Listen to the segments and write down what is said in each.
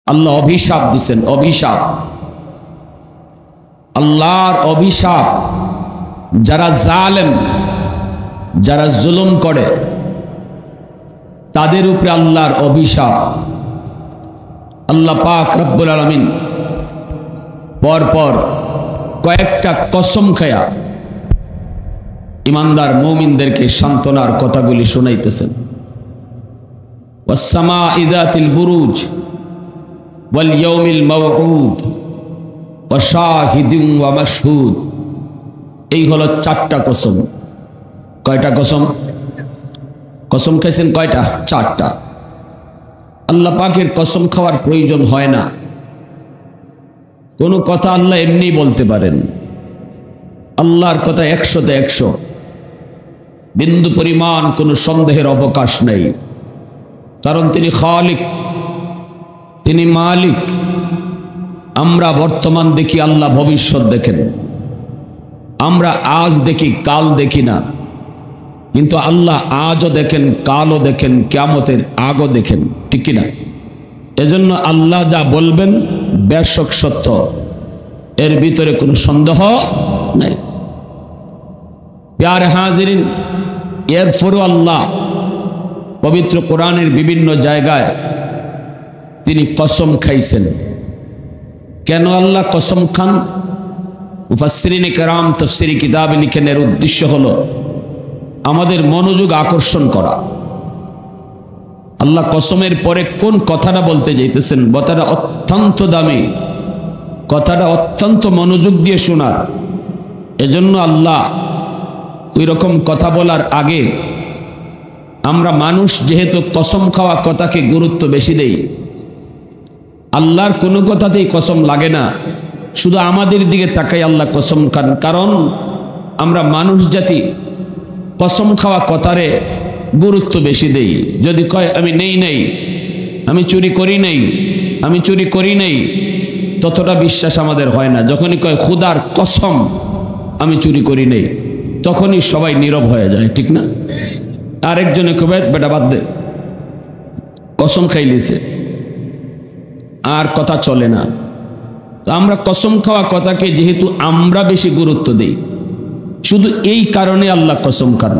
আল্লাহ অভিশাপ দিছেন, অভিশাপ, আল্লাহর অভিশাপ। যারা জালেম, যারা জুলুম করে তাদের উপরে আল্লাহর অভিশাপ। আল্লাহ পাক রব্বুল আলামিন পরপর কয়েকটা কসম খায়া ইমানদার মুমিনদেরকে সান্ত্বনার কথাগুলি শোনাইতেছেন। ওয়াস-সামাঈ যাতিল বুরুজ ওয়াল ইয়াউমিল মাওউদ ওয়া শাহিদিন ওয়া মাশহুদ। এই হলো চারটা কসম। কয়টা কসম? কসম খাইছেন কয়টা? চারটা। আল্লাহ পাকের কসম খাওয়ার প্রয়োজন হয় না। কোনো কথা আল্লাহ এমনি বলতে পারেন। আল্লাহর কথা 100তে 100, বিন্দু পরিমাণ কোনো সন্দেহের অবকাশ নেই। কারণ তিনি খালিক, তিনি মালিক। আমরা বর্তমান দেখি, আল্লাহ ভবিষ্যৎ দেখেন। আমরা আজ দেখি, কাল দেখি না, কিন্তু আল্লাহ আজও দেখেন, কালও দেখেন, কিয়ামতের আগও দেখেন, ঠিক কিনা? এজন্য আল্লাহ যা বলবেন বেশক সত্য, এর ভিতরে কোনো সন্দেহ নাই। প্যারে হাজিরিন, এরপরও আল্লাহ পবিত্র কোরআনের বিভিন্ন জায়গায় তিনি কসম খাইছেন। কেন আল্লাহ কসম খান? মুফাসসিরিনে কেরাম তাফসীরি কিতাবে লিখেন, এর উদ্দেশ্য হলো আমাদের মনোযোগ আকর্ষণ করা। আল্লাহ কসমের পরে কোন কথাটা বলতে যাইতেছেন, কথাটা অত্যন্ত দামি, কথাটা অত্যন্ত মনোযোগ দিয়ে শোনার। এজন্য আল্লাহ ওই রকম কথা বলার আগে আমরা মানুষ যেহেতু কসম খাওয়া কথাকে গুরুত্ব বেশি দেই, আল্লাহর কোনো কথাতেই কসম লাগে না, শুধু আমাদের দিকে তাকাই আল্লাহ কসম খান। কারণ আমরা মানুষ জাতি কসম খাওয়া কথারে গুরুত্ব বেশি দেই। যদি কয় আমি নেই নাই, আমি চুরি করি নাই, আমি চুরি করি নাই, ততটা বিশ্বাস আমাদের হয় না। যখনই কয় খুদার কসম আমি চুরি করি নাই, তখনই সবাই নীরব হয়ে যায়, ঠিক না? আরেকজনে কবে বেটা বাদ দে, কসম খাইলেছে, আর কথা চলে না। আমরা কসম খাওয়া কথাকে যেহেতু আমরা বেশি গুরুত্ব দেই, শুধু এই কারণে আল্লাহ কসম খান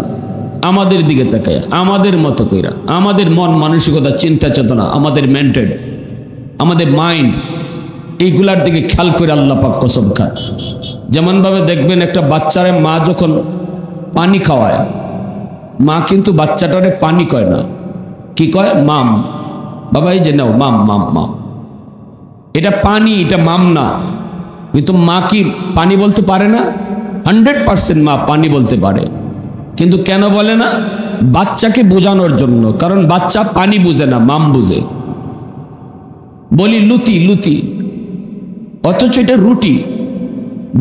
আমাদের দিকে তাকায়, আমাদের মতো কইরা, আমাদের মন মানসিকতা, চিন্তা চেতনা, আমাদের মেন্টেড, আমাদের মাইন্ড, এইগুলার দিকে খেয়াল করে আল্লাহ পাক কসম খান। যেমনভাবে দেখবেন একটা বাচ্চারে মা যখন পানি খাওয়ায়, মা কিন্তু বাচ্চাটারে পানি কয় না, কি কয়? মাম। বাবা এই যে নাও মাম, মাম, মাম। এটা পানি, এটা মাম না। কিন্তু মা কি পানি বলতে পারে না? 100% মা পানি বলতে পারে, কিন্তু কেন বলে না? বাচ্চাকে বোঝানোর জন্য। কারণ বাচ্চা পানি বুঝে না, মাম বুঝে। বলি লুতি, লুতি, অথচ এটা রুটি।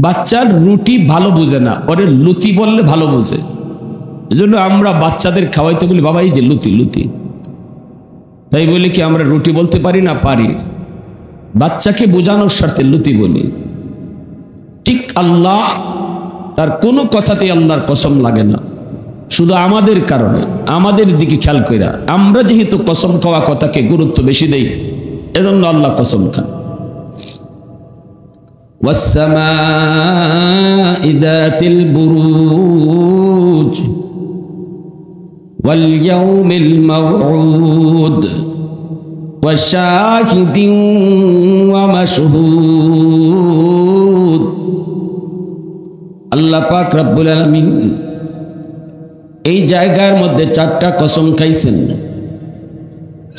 বাচ্চার রুটি ভালো বুঝে না, ওরে লুতি বললে ভালো বুঝে। এজন্য আমরা বাচ্চাদের খাওয়াইতে বলি বাবা এই যে লুতি, লুতি। তাই বলি কি আমরা রুটি বলতে পারি না? পারি। বাচ্চাকে বোঝানোর স্বার্থে লুতি বলি। ঠিক আল্লাহ তার কোনো কথাতেই আল্লাহর কসম লাগে না, শুধু আমাদের কারণে, আমাদের দিকে খেয়াল কইরা। আমরা যেহেতু কসম খাওয়া কথাকে গুরুত্ব বেশি দেই, এজন্য আল্লাহ কসম খান। ওয়াস-সামাঈ যাতিল বুরুজ ওয়াল ইয়াউমিল মাওউদ ওয়া শাহিদিন ওয়া মাশহুদ। আল্লাহ পাক রব্বুল আলামিন এই জায়গার মধ্যে চারটা কসম খাইছেন।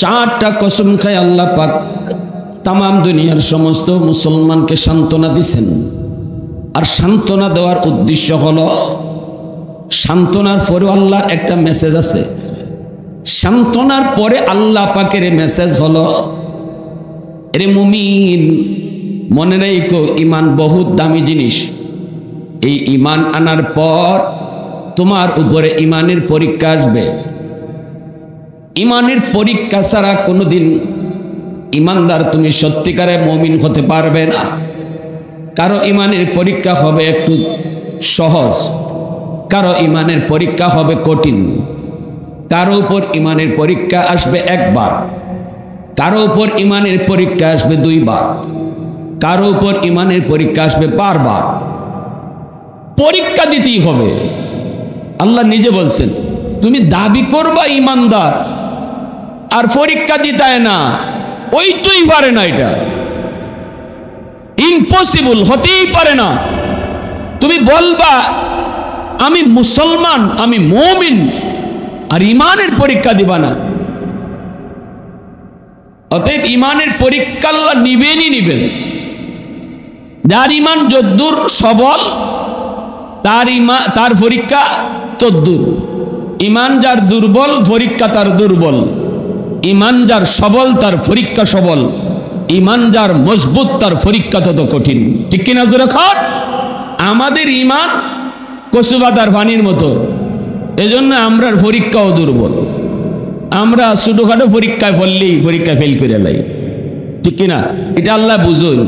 চারটা কসম খাই আল্লাহ পাক তাম দুনিয়ার সমস্ত মুসলমানকে সান্ত্বনা দিছেন। আর সান্ত্বনা দেওয়ার উদ্দেশ্য হলো, সান্ত্বনার পরে আল্লাহর একটা মেসেজ আছে। সান্ত্বনার পরে আল্লাহ পাকের মেসেজ হলো, এরে মুমিন মনে রাখো ঈমান বহুত দামি জিনিস। এই ঈমান আনার পর তোমার উপরে ঈমানের পরীক্ষা আসবে। ঈমানের পরীক্ষা ছাড়া কোনোদিন ঈমানদার তুমি সত্যিকারে মুমিন হতে পারবে না। কারো ঈমানের পরীক্ষা হবে একটু সহজ, কারো ঈমানের পরীক্ষা হবে কঠিন, কারো উপর ঈমানের পরীক্ষা আসবে একবার, কারো উপর ইমানের পরীক্ষা আসবে 2 বার, কারো উপর ইমানের পরীক্ষা আসবে বারবার। পরীক্ষা দিতেই হবে। আল্লাহ নিজে বলছেন, তুমি দাবি করবা ইমানদার আর পরীক্ষা দিতায় না, ওই তুই পারে না, এটা ইম্পসিবল, হতেই পারে না। তুমি বলবা আমি মুসলমান, আমি মুমিন, আর ইমানের পরীক্ষা দিবা না। অতএব ইমানের পরীক্ষা আল্লাহ নিবেনই নিবেন। যার ইমান যদ্দুর সবল তার পরীক্ষা তদ্দুর। ইমান যার দুর্বল, পরীক্ষা তার দুর্বল। ইমান যার সবল, তার পরীক্ষা সবল। ইমান যার মজবুত, তার পরীক্ষা তত কঠিন। ঠিক কিনা জোরে খান? আমাদের ইমান কচুবাদার পানির মতো, এজন্য আমরার পরীক্ষাও দুর্বল। আমরা ছোটখাটো পরীক্ষায় পড়লেই পরীক্ষা ফেল করে লাই। ঠিক কিনা? এটা আল্লাহ বুঝুন।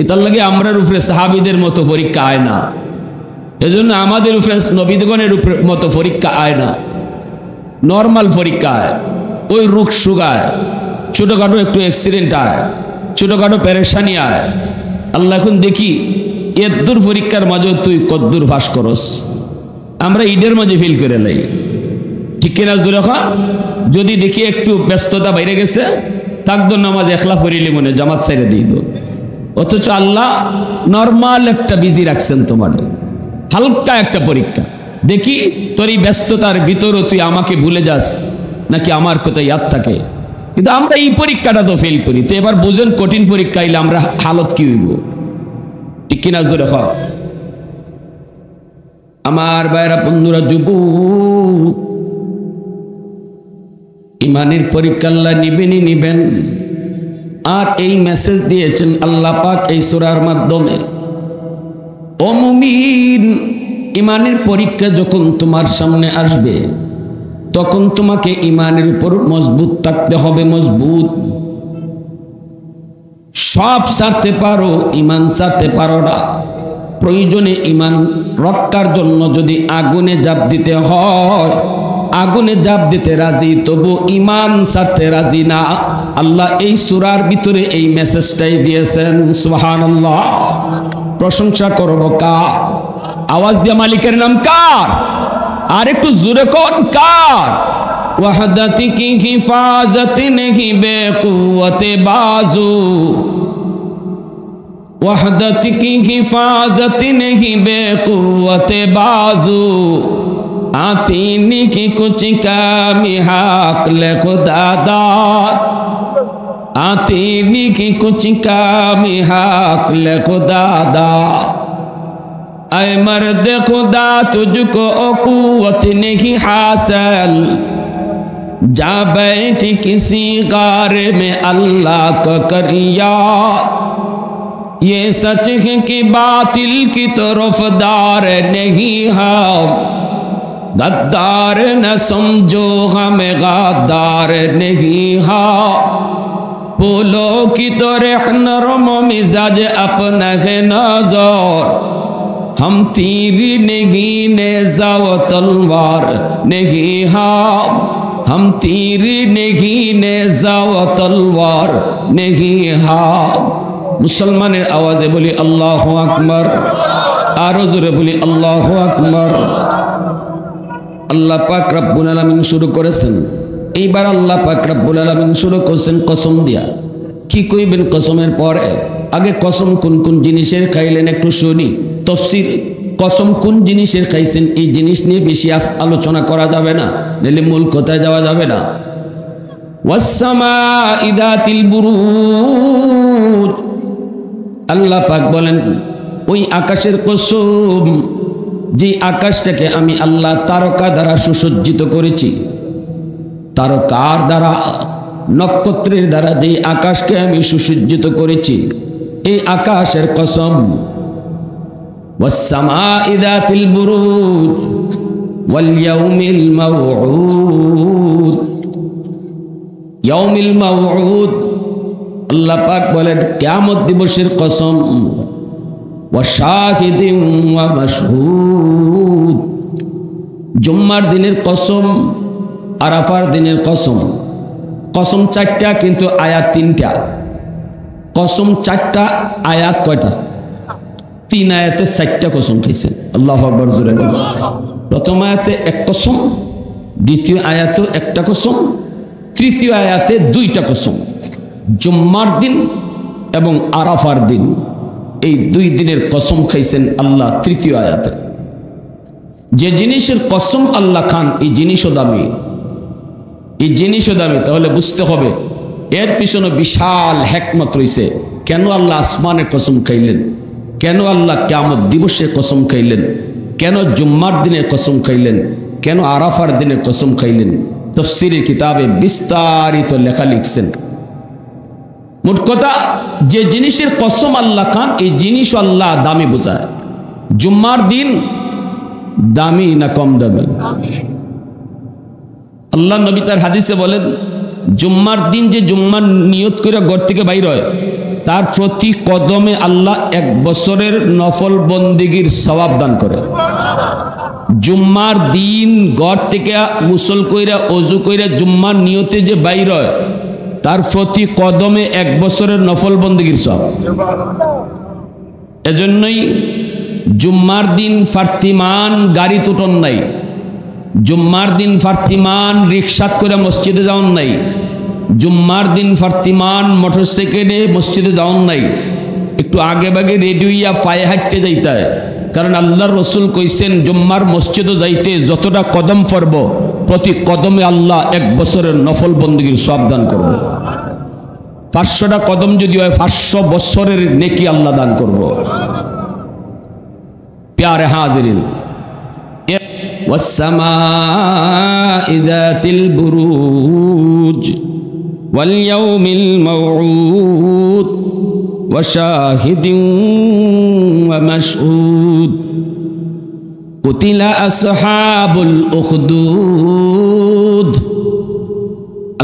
এটার লাগে আমরার উপরে সাহাবীদের মতো পরীক্ষা আয় না। এজন্য আমাদের উপরে নবীগণের উপরে মতো পরীক্ষা আয় না, নর্মাল পরীক্ষা আয়। ওই রোগ সুগায়, ছোটখাটো একটু অ্যাক্সিডেন্ট আয়, ছোটখাটো পেরেশানি আয়। আল্লাহ এখন দেখি এদ্দুর পরীক্ষার মাঝে তুই কদ্দুর ফাঁস করস। আমরা ঈদের মাঝে ফিল করে লাই। ঠিক কিনা জোরে খান? যদি দেখি একটু ব্যস্ততা বাইরে গেছে, তাক জন্য নামাজ একলা পড়িলে মনে জামাত ছেড়ে দিই তো। অথচ আল্লাহ নর্মাল একটা বিজি রাখছেন তোমার, হালকা একটা পরীক্ষা। দেখি তোর এই ব্যস্ততার ভিতরও তুই আমাকে ভুলে যাস নাকি আমার কথা ইয়াদ থাকে। কিন্তু আমরা এই পরীক্ষাটা তো ফেল করি। তো এবার বুঝেন কঠিন পরীক্ষা আইলে আমরা হালত কি হইব। ঠিক কিনা জোরে খাও? আমার ভাইরা, বন্ধুরা, যুবক, ইমানের পরীক্ষা আল্লাহ নিবেনই নিবেন। আর এই মেসেজ দিয়েছেন আল্লাহ পাক এই সূরার মাধ্যমে। ও মুমিন, ইমানের পরীক্ষা যখন তোমার সামনে আসবে, তখন তোমাকে ইমানের উপর মজবুত থাকতে হবে। মজবুত। সব ছাড়তে পারো, ইমান ছাড়তে পারো না। প্রয়োজনে ইমান রক্ষার জন্য যদি আগুনে ঝাঁপ দিতে হয়, আগুনে ঝাঁপ দিতে রাজি, তবু ইমান ছাড়তে রাজি না। আল্লাহ এই সূরার ভিতরে এই মেসেজটাই দিয়েছেন। সুবহানাল্লাহ। প্রশংসা করব কার? আওয়াজ দিয়ে মালিকের নাম কার? আর একটু জোরে কোন কার? ওয়াহদাতি কি হিফাজত নেহি বেকুওয়াতে বাজু, ওয়াহদাতি কি হিফাজত নেহি বেকুওয়াতে বাজু, आती की कुछ कामी हाक ले खुदा दाद, आती की कुछ कामी हाक ले खुदा दाद। ऐ मर्द खुदा तुझको कुव्वत नहीं हासिल, जा बैठी किसी गार में अल्लाह को कर याद। ये सच है कि बातिल की तरफदार नहीं हम, गद्दार न समझो हमें गद्दार नहीं हा। बोलो की तो रहनरम मिजाज अपना है नजर, हम तीरी नहीं नेज़ा व तलवार नहीं हा। हम तीरी नहीं नेज़ा व तलवार नहीं हा। मुसलमानेर आवाज़े बोली अल्लाहु আকবার, आरो जोरे बोली अल्लाहु আকবার। আল্লাহ পাক রব্বুল আলামিন শুরু করেছেন। এইবার আল্লাহ পাক রব্বুল আলামিন শুরু করেছেন কসম দিয়া। কি কইবেন কসমের পরে? আগে কসম কোন কোন জিনিসের খাইলেন একটু শুনি। তাফসীর, কসম কোন জিনিসের খাইছেন এই জিনিস নিয়ে বেশি আলোচনা করা যাবে না, নইলে মূল কথায় যাওয়া যাবে না। ওয়াস-সামাঈ যাতিল বুরুজ, আল্লাহ পাক বলেন ওই আকাশের কসম, যে আকাশটাকে আমি আল্লাহ তারকা দ্বারা সুসজ্জিত করেছি। তারকার দ্বারা, নক্ষত্রের দ্বারা যে আকাশকে আমি সুসজ্জিত করেছি, এই আকাশের কসম। ওয়াস-সামাঈ যাতিল বুরুজ ওয়াল ইয়াউমিল মাউউদ, ইয়াউমিল মাউউদ, আল্লাহ পাক বলেন কিয়ামত দিবসের কসম। ওয়াশাহিদিন ওয়া মাশহুদ, জুম্মার দিনের কসম, আরাফার দিনের কসম। কসম 4টা কিন্তু আয়াত 3টা। কসম 4টা, আয়াত কয়টা? 3 আয়াতে 4টা কসম খাইছেন। আল্লাহু আকবার জোরে বলেন। প্রথম আয়াতে 1 কসম, দ্বিতীয় আয়াতেও 1টা কসম, তৃতীয় আয়াতে 2টা কসম। জুম্মার দিন এবং আরাফার দিন, এই 2 দিনের কসম খাইছেন আল্লাহ তৃতীয় আয়াতে। যে জিনিসের কসম আল্লাহ খান এই জিনিসও দামি, এই জিনিসও দামি। তাহলে বুঝতে হবে এর পিছনে বিশাল হিকমত রয়েছে। কেন আল্লাহ আসমানের কসম খাইলেন, কেন আল্লাহ কিয়ামত দিবসের কসম খাইলেন, কেন জুম্মার দিনের কসম খাইলেন, কেন আরাফার দিনের কসম খাইলেন, তাফসীরের কিতাবে বিস্তারিত লেখা লিখছেন। মোট কথা, যে জিনিসের কসম আল্লাহ খান এই জিনিস আল্লাহ দামি বোঝায়। জুম্মার দিন দামি না কম দামি? আল্লাহ নবী তার হাদিসে বলেন, জুম্মার দিন যে জুম্মার নিয়ত করে ঘর থেকে বাইর হয় তার প্রতি কদমে আল্লাহ 1 বছরের নফল বন্দেগীর সওয়াব দান করে। জুম্মার দিন ঘর থেকে গোসল কইরা ওযু কইরা জুম্মার নিয়তে যে বাইর হয় তার প্রতি কদমে 1 বছরের নফল বন্দেগীর সওয়াব। এজন্যই জুম্মার দিন ফার্তিমান গাড়ি তুটন নাই, জুম্মার দিন ফার্তিমান রিকশা করে মসজিদে যাওয়ান নাই, জুম্মার দিন ফার্তিমান মোটরসাইকেলে মসজিদে যাওয়ান নাই। একটু আগে বাগে রেডি হইয়া পায়ে হাঁটতে যাইতে হয়। কারণ আল্লাহর রসুল কইছেন জুম্মার মসজিদে যাইতে যতটা কদম পড়ব প্রতি কদমে আল্লাহ 1 বছরের নফল বন্দেগীর সওয়াব দান করব। 500টা কদম যদি হয় 500 বছরের নেকি আল্লাহ দান করব। प्यारे हाज़िरीन, वस्समाइ ज़ातिल बुरूज वल्यौमिल मौऊद वशाहिदिन वमशहूद कुतिला असहाबुल उखदूद।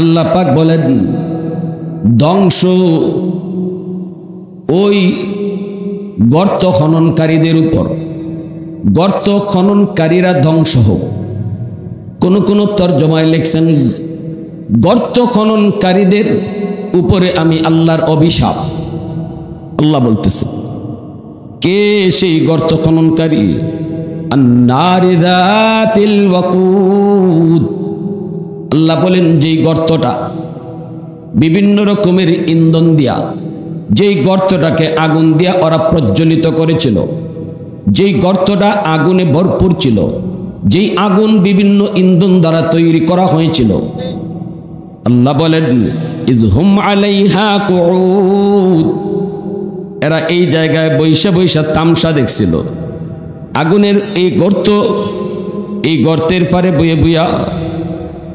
আল্লাহ পাক বলেন, ধ্বংস ওই গর্ত খননকারীদের উপর, গর্ত খননকারীরা ধ্বংস হোক। কোন কোন তরজমায় লিখছেন গর্ত খননকারীদের উপরে আমি আল্লাহর অভিশাপ। আল্লাহ বলতেছে, কে সেই গর্ত খননকারী? আন-নারি যাতিল ওয়াকুদ। আল্লাহ বলেন, যেই গর্তটা বিভিন্ন রকমের ইন্ধন দিয়া, যেই গর্তটাকে আগুন দিয়া ওরা প্রজ্বলিত করেছিল, যেই গর্তটা আগুনে ভরপুর ছিল, যেই আগুন বিভিন্ন ইন্ধন দ্বারা তৈরি করা হয়েছিল, আল্লাহ বলেন ইজহুম আলাইহা কুউদ। এরা এই জায়গায় বৈশা বৈশা তামসা দেখছিল। আগুনের এই গর্ত, এই গর্তের পারে বইয়ে বইয়া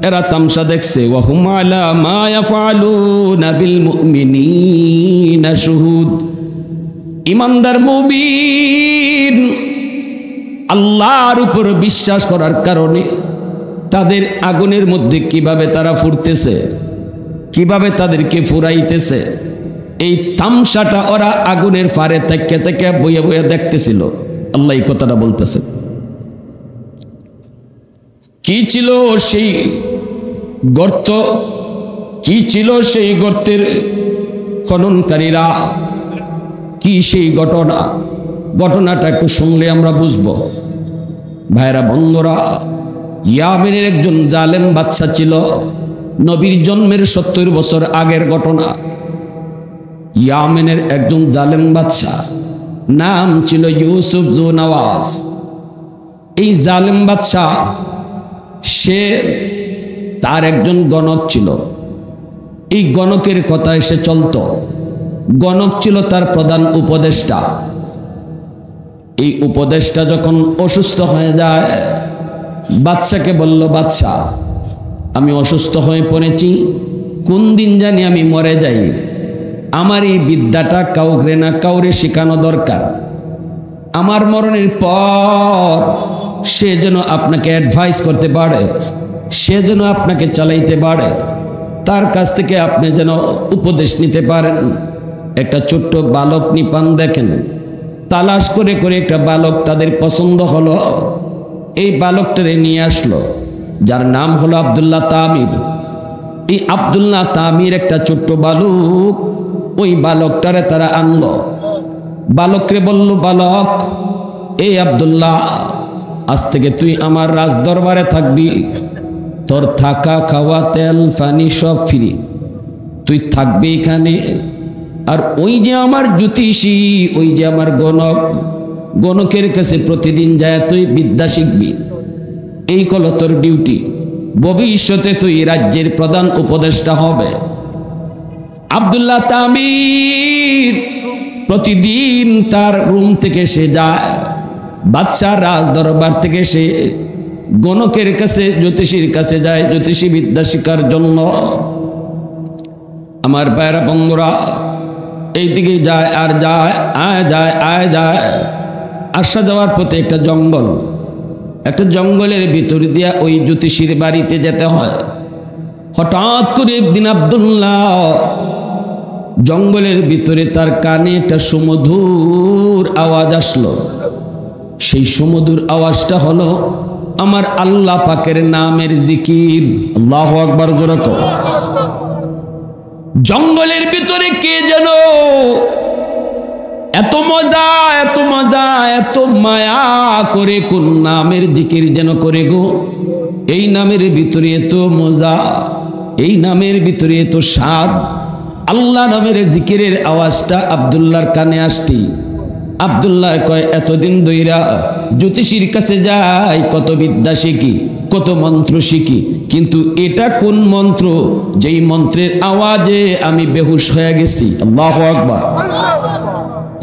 এরা তামসা দেখছে। ওয়াহুম আলা মা ইয়াফআলুনা বিল মুমিনিনা শুহুদ। ইমানদার মুমিন আল্লাহর উপর বিশ্বাস করার কারণে তাদের আগুনের মধ্যে কিভাবে তারা ফুরতেছে, কিভাবে তাদেরকে ফুরাইতেছে, এই তামসাটা ওরা আগুনের ফারে থেকে থেকে বইয়া বইয়া দেখতেছিল। আল্লাহ এই কথাটা বলতেছে। কি ছিল সেই গর্ত, কি ছিল সেই গর্তের খননকারীরা, কি সেই ঘটনা? ঘটনাটা একটু শুনলে আমরা বুঝবো। ভাইরা বন্ধুরা, ইয়ামেনের একজন জালেম বাদশা ছিল। নবীর জন্মের 70 বছর আগের ঘটনা। ইয়ামেনের একজন জালেম বাদশা, নাম ছিল ইউসুফ জু নওয়াজ। এই জালেম বাদশা, সে তার একজন গণক ছিল। এই গণকের কথায় সে চলত। গণক ছিল তার প্রধান উপদেষ্টা। এই উপদেষ্টা যখন অসুস্থ হয়ে যায়, বাদশাকে বলল, বাদশা আমি অসুস্থ হয়ে পড়েছি, কোন দিন জানি আমি মরে যাই, আমার এই বিদ্যাটা কাউকে না কাউরে শেখানো দরকার। আমার মরণের পর সে যেন আপনাকে অ্যাডভাইস করতে পারে, সে যেন আপনাকে চালাইতে পারে, তার কাছ থেকে আপনি যেন উপদেশ নিতে পারেন। একটা ছোট্ট বালক নিপান দেখেন, তালাশ করে করে একটা বালক তাদের পছন্দ হলো। এই বালকটারে নিয়ে আসলো, যার নাম হলো আব্দুল্লাহ তামির। এই আব্দুল্লাহ তামির একটা ছোট্ট বালক, ওই বালকটারে তারা আনলো। বালকরে বলল, বালক এই আব্দুল্লাহ, আজ থেকে তুই আমার রাজ দরবারে থাকবি, তোর থাকা খাওয়া তেল পানি সব ফ্রি, তুই থাকবি এখানে। আর ওই যে আমার জ্যোতিষী, ওই যে আমার গণক, গণকের কাছে প্রতিদিন যায় তুই বিদ্যা শিখবি, এই হলো তোর ডিউটি। ভবিষ্যতে তুই রাজ্যের প্রধান উপদেষ্টা হবে। আব্দুল্লাহ তামির প্রতিদিন তার রুম থেকে সে যায়, বাদশাহ রাজ দরবার থেকে সে গণকের কাছে, জ্যোতিষীর কাছে যায় জ্যোতিষী বিদ্যা শিক্ষার জন্য। আমার ভাইরা বন্ধুরা, এইদিকে যায় আর যায়, যায়। আসা যাওয়ার পথে একটা জঙ্গল, একটা জঙ্গলের ভিতর দিয়া ওই জ্যোতিষীর বাড়িতে যেতে হয়। হঠাৎ করে একদিন আব্দুল্লাহ জঙ্গলের ভিতরে তার কানে একটা সুমধুর আওয়াজ আসলো। সেই সুমধুর আওয়াজটা হলো আমার আল্লাহ পাকের নামের জিকির। আল্লাহু আকবার জোরে কও। জঙ্গলের ভিতরে কে যেন এত মজা, এত মজা, এত মায়া করে কোন নামের জিকির যেন করে গো। এই নামের ভিতরে এত মজা, এই নামের ভিতরে এত স্বাদ। আল্লাহ নামের জিকিরের আওয়াজটা আব্দুল্লাহর কানে আসতি। আব্দুল্লাহ কয়, এতদিন দইরা জ্যোতিষীর কাছে যাই, কত বিদ্যা শিখি, কত মন্ত্র শিখি, কিন্তু এটা কোন মন্ত্র যেই মন্ত্রের আওয়াজে আমি বেহুশ হয়ে গেছি। আল্লাহু আকবার।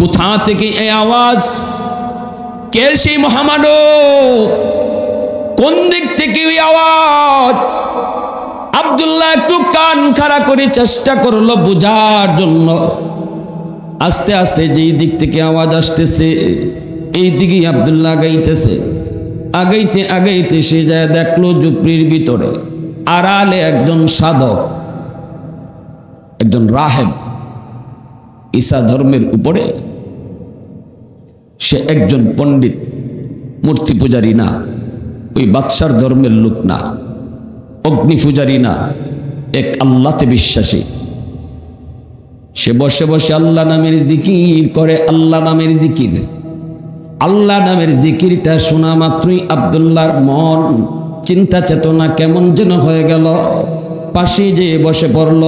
কোথা থেকে এই আওয়াজ? কে সেই মহামানব? কোন দিক থেকে ওই আওয়াজ? আব্দুল্লাহ একটু কান খাড়া করে চেষ্টা করলো বোঝার জন্য। আস্তে আস্তে যেই দিক থেকে আওয়াজ আসতেছে এই দিকেই আব্দুল্লাহ আগাইতেছে। আগাইতে আগাইতে সে যায় দেখলো ঝুপড়ির ভিতরে আড়ালে একজন সাধক, একজন রাহেব, ঈসা ধর্মের উপরে। সে একজন পণ্ডিত, মূর্তি পূজারী না, ওই বাদশার ধর্মের লোক না, অগ্নি পূজারী না, এক আল্লাহতে বিশ্বাসী। সে বসে বসে আল্লাহ নামের জিকির করে। আল্লাহ নামের জিকির, আল্লাহ নামের জিকিরটা শোনা মাত্রই আব্দুল্লাহর মন চিন্তা চেতনা কেমন যেন হয়ে গেল। পাশে যে বসে পড়ল।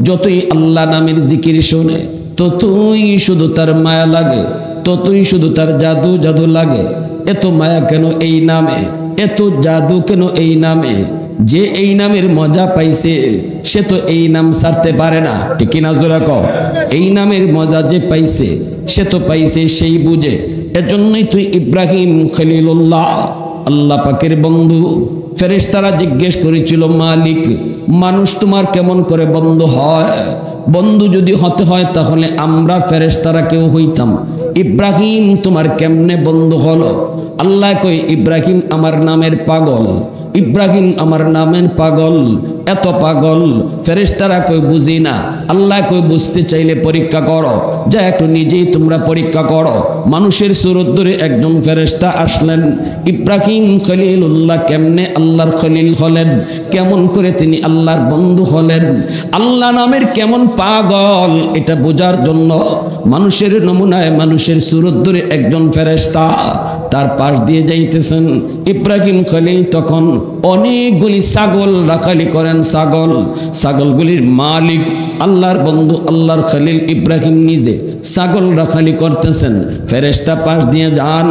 যতই আল্লাহ নামের জিকির শোনে ততই শুধু তার মায়া লাগে, ততই শুধু তার জাদু জাদু লাগে। এত মায়া কেন এই নামে, এত জাদু কেন এই নামে? যে এই নামের মজা পাইছে সে তো এই নাম ছাড়তে পারে না, ঠিক কিনা জোরে কও? এই নামের মজা যে পাইছে সে তো পাইছে সেই বুঝে। এজন্যই তুই ইব্রাহিম খলিলুল্লাহ, আল্লাহ পাকের বন্ধু। ফেরেশতারা জিজ্ঞেস করেছিল, মালিক মানুষ তোমার কেমন করে বন্ধু হয়? বন্ধু যদি হতে হয় তাহলে আমরা ফেরেশতারা কেউ হইতাম, ইব্রাহিম তোমার কেমনে বন্ধু হলো? আল্লাহ কই, ইব্রাহিম আমার নামের পাগল, ইব্রাহিম আমার নামের পাগল, এত পাগল। ফেরেশতারা কই বুঝি না। আল্লাহ কই বুঝতে চাইলে পরীক্ষা করো, যা একটু নিজেই তোমরা পরীক্ষা করো। মানুষের সুরত ধরে একজন ফেরেশতা আসলেন। ইব্রাহিম খলিলুল্লাহ কেমনে আল্লাহর খলিল হলেন? কেমন করে তিনি আল্লাহর বন্ধু হলেন? আল্লাহ নামের কেমন পাগল এটা বোঝার জন্য মানুষের নমুনায়, মানুষের সুরত ধরে একজন ফেরেশতা তার পাশ দিয়ে যাইতেছেন। ইব্রাহিম খলিল তখন অনেকগুলি ছাগল রাখালি করেন। ছাগলগুলির মালিক আল্লাহর বন্ধু আল্লাহর খলিল ইব্রাহিম নিজে ছাগল রাখালি করতেছেন। ফেরেশতা পাশ দিয়ে যান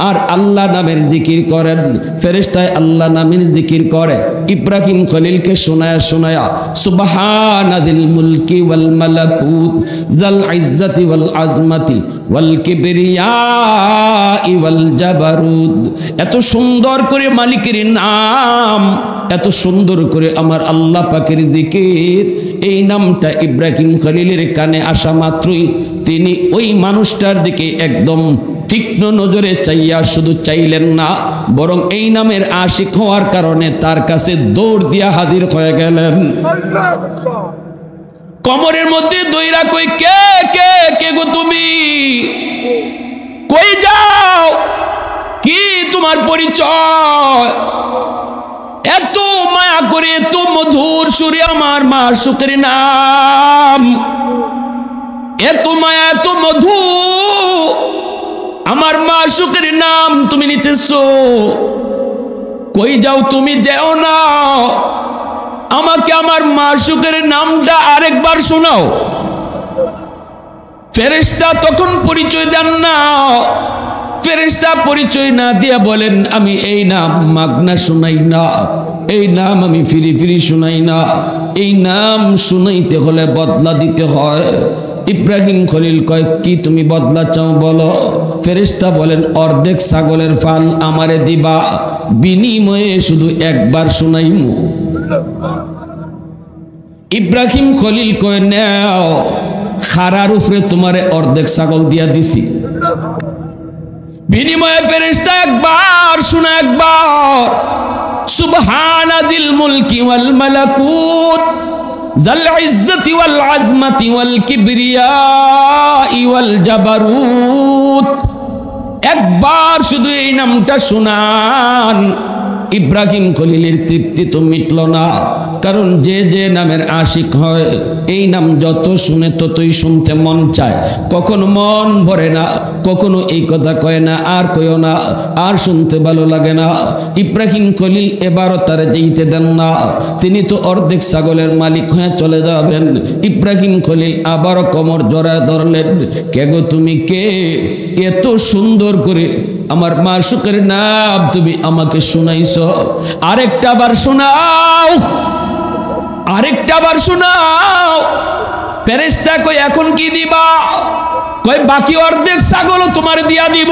আর আল্লাহ নামের জিকির করেন। ফেরেশতায় আল্লাহ নামের জিকির করে। ইব্রাহিম খলিলকে শোনায়া শোনায়া সুবহানাদিল মুলকি ওয়াল মালাকুত জাল ইজ্জতি ওয়াল আজমাতি ওয়াল কিবরিয়াই ওয়াল জাবারুত, এত সুন্দর করে মালিকের নাম, এত সুন্দর করে আমার আল্লাহ পাকের জিকির। এই নামটা ইব্রাহিম খলিলের কানে আসা মাত্রই তিনি ওই মানুষটার দিকে একদম তীক্ষ্ণ নজরে চাইয়া শুধু চাইলেন না, বরং এই নামের আশিক হওয়ার কারণে তার কাছে দৌড় দিয়া হাজির হয়ে গেলেন। কোমরের মধ্যে দইরা কই, কে কে কে গো তুমি? কই যাও? কি তোমার পরিচয়? এত মায়া করে এত মধুর সুরে আমার মাশউকের নাম, এত মায়া এত মধু আমার মাশউকের নাম তুমি নিতেছো। কই যাও তুমি? যেও না, আমাকে আমার মাশউকের নামটা আরেকবার শোনাও। ফেরেশতা তখন পরিচয় দেন না। ফেরেশতা পরিচয় না দিয়া বলেন, আমি এই নাম মাগনা শুনাই না, এই নাম আমি ফিরি ফিরি শুনাই না, এই নাম শুনাইতে হলে বদলা দিতে হয়। ইব্রাহিম খলিল কয়, কি তুমি বদলা চাও বলো? ফেরেশতা বলেন, অর্ধেক ছাগলের ফাল আমারে দিবা, বিনিময়ে শুধু একবার শুনাইমু। ইব্রাহিম খলিল কয়, নাও, খারার উপরে তোমারে অর্ধেক ছাগল দিয়া দিছি, বিনিময়ে ফেরেশতা একবার শুনা, একবার সুবহানাদিল মুলকি ওয়াল মালাকুত যাল ইজ্জতি ওয়াল আজমাতি ওয়াল কিবরিয়াই ওয়াল জাবারুত, একবার শুধু এই নামটা শুনান। ইব্রাহিম খলিলের তৃপ্তি তো মিটল না, কারণ যে যে নামের আশিক হয় এই নাম যত শুনে ততই শুনতে মন চায়। কখনো মন ভরে না, কখনো এই কথা কয় না, আর কইও না, আর শুনতে ভালো লাগে না। ইব্রাহিম খলিল এবারও তারে যেতে দেন না, তিনি তো অর্ধেক ছাগলের মালিক হয়ে চলে যাবেন। ইব্রাহিম খলিল আবারও কোমর জড়ায় ধরলেন, কে গো তুমি কে? এত সুন্দর করে আমার মাশউকের নাম তুমি আমাকে শুনাইছো, আরেকটা বার শোনাও, আরেকটা বার শোনাও। ফেরেশতা কই, এখন কি দিবা? কই, বাকি অর্ধেক ছাগলও তোমার দিয়া দিব।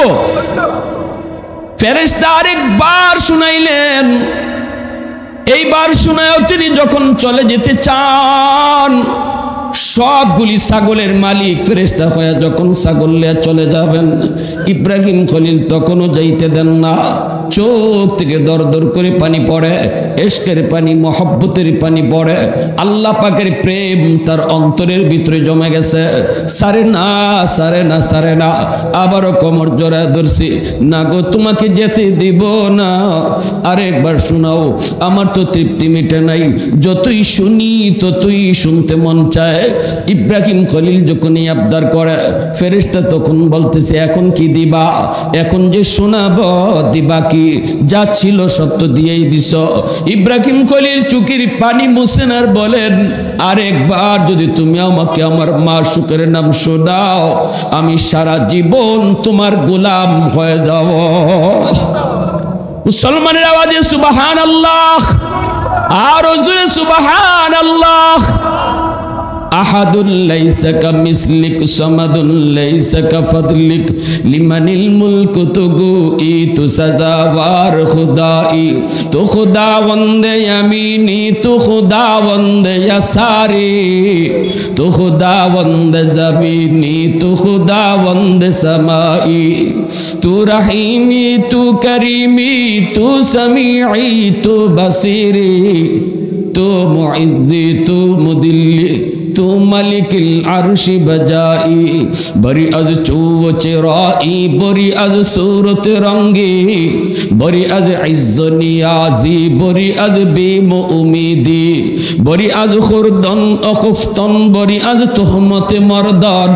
ফেরেশতা আরেকবার শুনাইলেন। এইবার শুনায়ও তিনি যখন চলে যেতে চান, সবগুলি ছাগলের মালিক ফেরেশতা হয়ে যখন ছাগল নিয়ে চলে যাবেন, ইব্রাহিম খলিল তখনও যাইতে দেন না। চোখ থেকে দর দর করে পানি পড়ে, ইশকের পানি, মহব্বতের পানি পড়ে। আল্লাহ পাকের প্রেম তার অন্তরের ভিতরে জমে গেছে। সারে না, সারে না, সারে না। আবারও কোমর জড়ায় ধরছি, না গো তোমাকে যেতে দিব না, আরেকবার শোনাও, আমার তো তৃপ্তি মিটে নাই, যতই শুনি ততই শুনতে মন চায়। ইব্রাহিম খলিল যখনই আবদার করে, ফেরেশতা তখন বলতেছে, এখন কি দিবা? এখন যে শোনাব দিবা কি? যা ছিল সব তো দিয়েই দিছ। ইব্রাহিম খলিল চোখের পানি মুছেন আর বলেন, আরেকবার যদি তুমি আমাকে আমার মাশউকের নাম শোনাও, আমি সারা জীবন তোমার গোলাম হয়ে যাব। মুসলমানের আওয়াজে সুবহানাল্লাহ, আর জোরে সুবহানাল্লাহ। আহাদুল লাইসা কামিসলিক সামাদুল লাইসা কাফাদলিক লিমানিল মুলকু তুগুই তু সাজাওয়ার খুদাই, তু খুদাওয়ান্দে ইয়ামিনি, তু খুদাওয়ান্দে ইয়াসারি, তু খুদাওয়ান্দে জমিনি, তু খুদাওয়ান্দে সামাই, তু রহিমি, তু করিমি, তু সামিঈ, তু বসিরি, তু মুইজ্জি, তু মুদিল্লি, তু মালিকিল আরশি বজাই, বরি আজ চুও চেরাই, বরি আজ সুরত রঙ্গি, বরি আজ ইজ্জ নিয়াজি, বরি আজ বেম উমিদি, বরি আজ খুরদন অখুফতন, বরি আজ তুহমতে মরদান,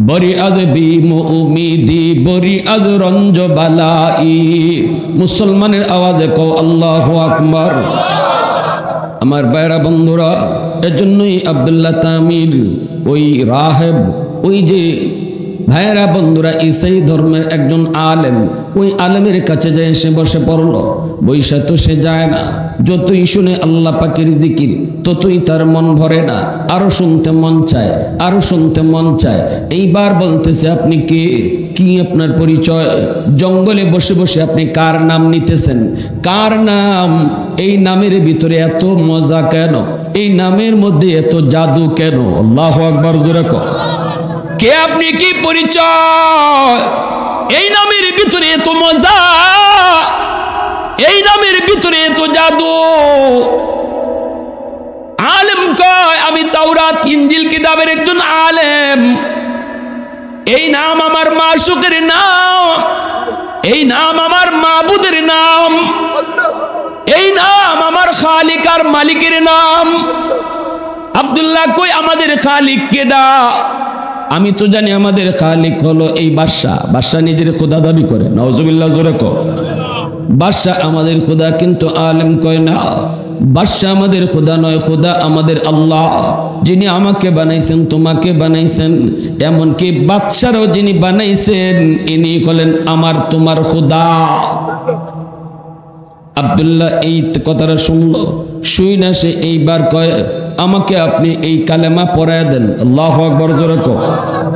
বরি আজ বেম উমিদি, বরি আজ রঞ্জ বালাই। মুসলমানের আওয়াজে কও আল্লাহু আকবার। আমার ভাইরা বন্ধুরা, এজন্যই আব্দুল্লাহ তামিল ওই রাহেব, ওই যে ভাইরা বন্ধুরা ঈসাই ধর্মের একজন আলেম, ওই আলেমের কাছে যায় সে বসে পড়ল। বৈশা তো সে যায় না, যতই শুনে আল্লাহ পাকের জিকির ততই তার মন ভরে না, আরো শুনতে মন চায়, আরো শুনতে মন চায়। এইবার বলতেছে, আপনি কে? কি আপনার পরিচয়? জঙ্গলে বসে বসে আপনি কার নাম নিতেছেন? কার নাম? এই নামের ভিতরে এত মজা কেন? এই নামের মধ্যে এত জাদু কেন? আল্লাহু আকবার জোরে কও। কে আপনি? কি পরিচয়? এই নামের ভিতরে এত মজা, এই নামের ভিতরে এত জাদু। আলেম কয়, আমি তাওরাত ইনজিল কিতাবের একজন আলেম। এই নাম আমার মাশউকের নাম, এই নাম আমার মাবুদের নাম। এই নাম আমার খালিক আর মালিকের নাম। আব্দুল্লাহ কই আমাদের খালিক কেডা? আমি তো জানি আমাদের খালিক হলো এই বাদশা। বাদশা নিজের খোদা দাবি করে, নাউজুবিল্লাহ, জোরে কও। বাদশা আমাদের খোদা, কিন্তু আলেম কয় না বাদশা আমাদের খোদা নয়, খোদা আমাদের আল্লাহ, যিনি আমাকে বানাইছেন, তোমাকে বানাইছেন, এমনকি বাদশারও যিনি বানাইছেন ইনি হলেন আমার তোমার খোদা। আব্দুল্লাহ এই কথাটা শুনলো, শুই না সে এইবার কয় আমাকে আপনি এই কালেমা পড়ায় দেন। আল্লাহু আকবার, জোরে কও।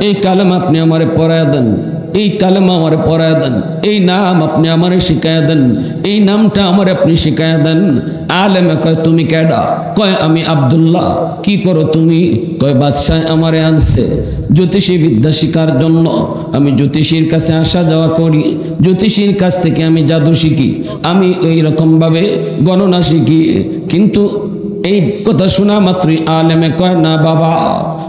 এই কালেমা আপনি আমারে পড়ায় দেন, এই কালেমা আমারে পড়ায় দেন, এই নাম আপনি আমারে শিখায় দেন, এই নামটা আমারে আপনি শিখায় দেন। আলেমে কয় তুমি কেডা? কয় আমি আব্দুল্লাহ। কি করো তুমি? কয় বাদশাহ আমারে আনছে জ্যোতিষী বিদ্যা শিখার জন্য। আমি জ্যোতিষীর কাছে আসা যাওয়া করি, জ্যোতিষীর কাছ থেকে আমি জাদু শিখি, আমি ওই রকমভাবে গণনা শিখি। কিন্তু এই কথা শোনা মাত্রই আলেমে কয় না বাবা,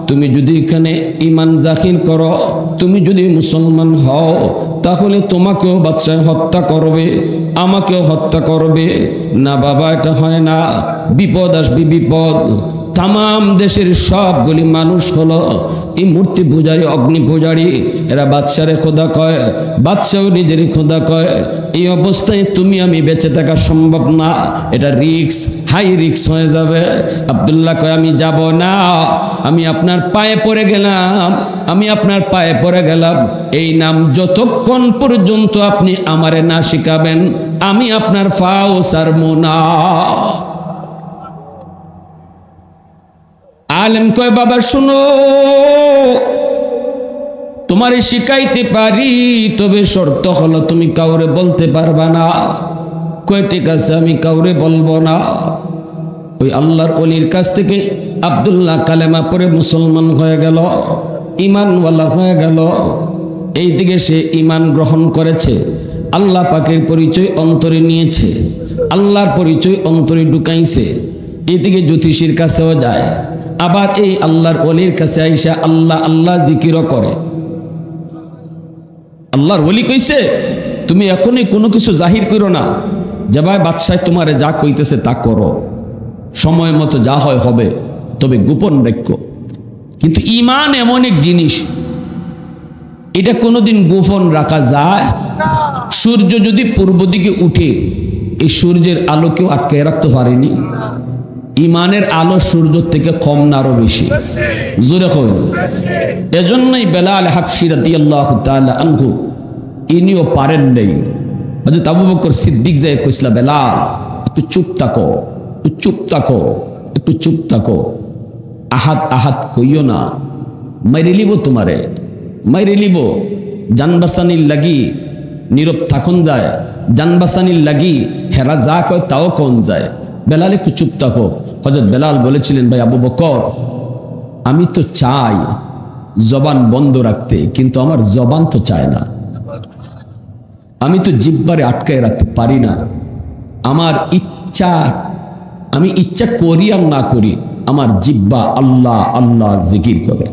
তুমি যদি এখানে ঈমান জাহির করো, তুমি যদি মুসলমান হও, তাহলে তোমাকেও বাদশাহ হত্যা করবে, আমাকেও হত্যা করবে। না বাবা, এটা হয় না, বিপদ আসবে, বিপদ। তাম দেশের সবগুলি মানুষ হলো এই মূর্তি পূজারী, অগ্নি পূজারী, এরা বাদশারে খোদা কয়, বাদশাও নিজেরই খোদা কয়। এই অবস্থায় তুমি আমি বেঁচে থাকা সম্ভব না, এটা রিক্স, হাই রিক্স হয়ে যাবে। আব্দুল্লাহ কয় আমি যাব না, আমি আপনার পায়ে পড়ে গেলাম, আমি আপনার পায়ে পড়ে গেলাম। এই নাম যতক্ষণ পর্যন্ত আপনি আমারে না শিখাবেন, আমি আপনার পাও ছাড়বো না। আলেম কয় বাবা শুনো, তোমারে শিখাইতে পারি, তবে শর্ত হলো তুমি কাউরে বলতে পারবা না। কয় ঠিক আছে, আমি কাউরে বলবো না। ওই আল্লাহর ওলির কাছ থেকে আব্দুল্লাহ কালেমা পড়ে মুসলমান হয়ে গেল, ঈমানওয়ালা হয়ে গেল। এইদিকে সে ঈমান গ্রহণ করেছে, আল্লাহ পাকের পরিচয় অন্তরে নিয়েছে, আল্লাহর পরিচয় অন্তরে ঢুকাইছে। এইদিকে জ্যোতিষীর কাছেও যায়, আবার এই আল্লাহর ওলির কাছে আইসা আল্লাহ আল্লাহ জিকিরও করে। আল্লাহর ওলি কইছে তুমি এখনই কোনো কিছু জাহির করো না, যে ভাই বাদশাহ তোমারে যা কইতেছে তা করো, সময় মতো যা হয় হবে, তবে গোপন রেখো। কিন্তু ঈমান এমন এক জিনিস, এটা কোনোদিন গোপন রাখা যায়? সূর্য যদি পূর্ব দিকে উঠে, এই সূর্যের আলোকেও আটকে রাখতে পারেনি। ঈমানের আলো সূর্য থেকে কম না আরো বেশি? জোরে কইল। এজন্যই বেলাল হাবশী রাদিয়াল্লাহু তাআলা আনহু ইনিও পারেন নাই। হযরত আবু বকর সিদ্দিক যায় কইছিল বেলাল একটু চুপ থাকো, একটু চুপ থাকো, একটু চুপ থাকো, আহাত আহাত কইও না, মাইরে লিব তোমারে, মাইরে লিব। জানবাসানির লাগি নীরব থাকুন যায়, জানবাসানির লাগি হেরা যা কয় তাও কোন যায়। বেলাল একটু চুপ থাকো। হযরত বেলাল বলেছিলেন ভাই আবু বকর, আমি তো চাই জবান বন্ধ রাখতে, কিন্তু আমার জবান তো চায় না, আমি তো জিহ্বারে আটকায় রাখতে পারি না। আমার ইচ্ছা, আমি ইচ্ছা করি আর না করি, আমার জিহ্বা আল্লাহ আল্লাহ জিকির করে।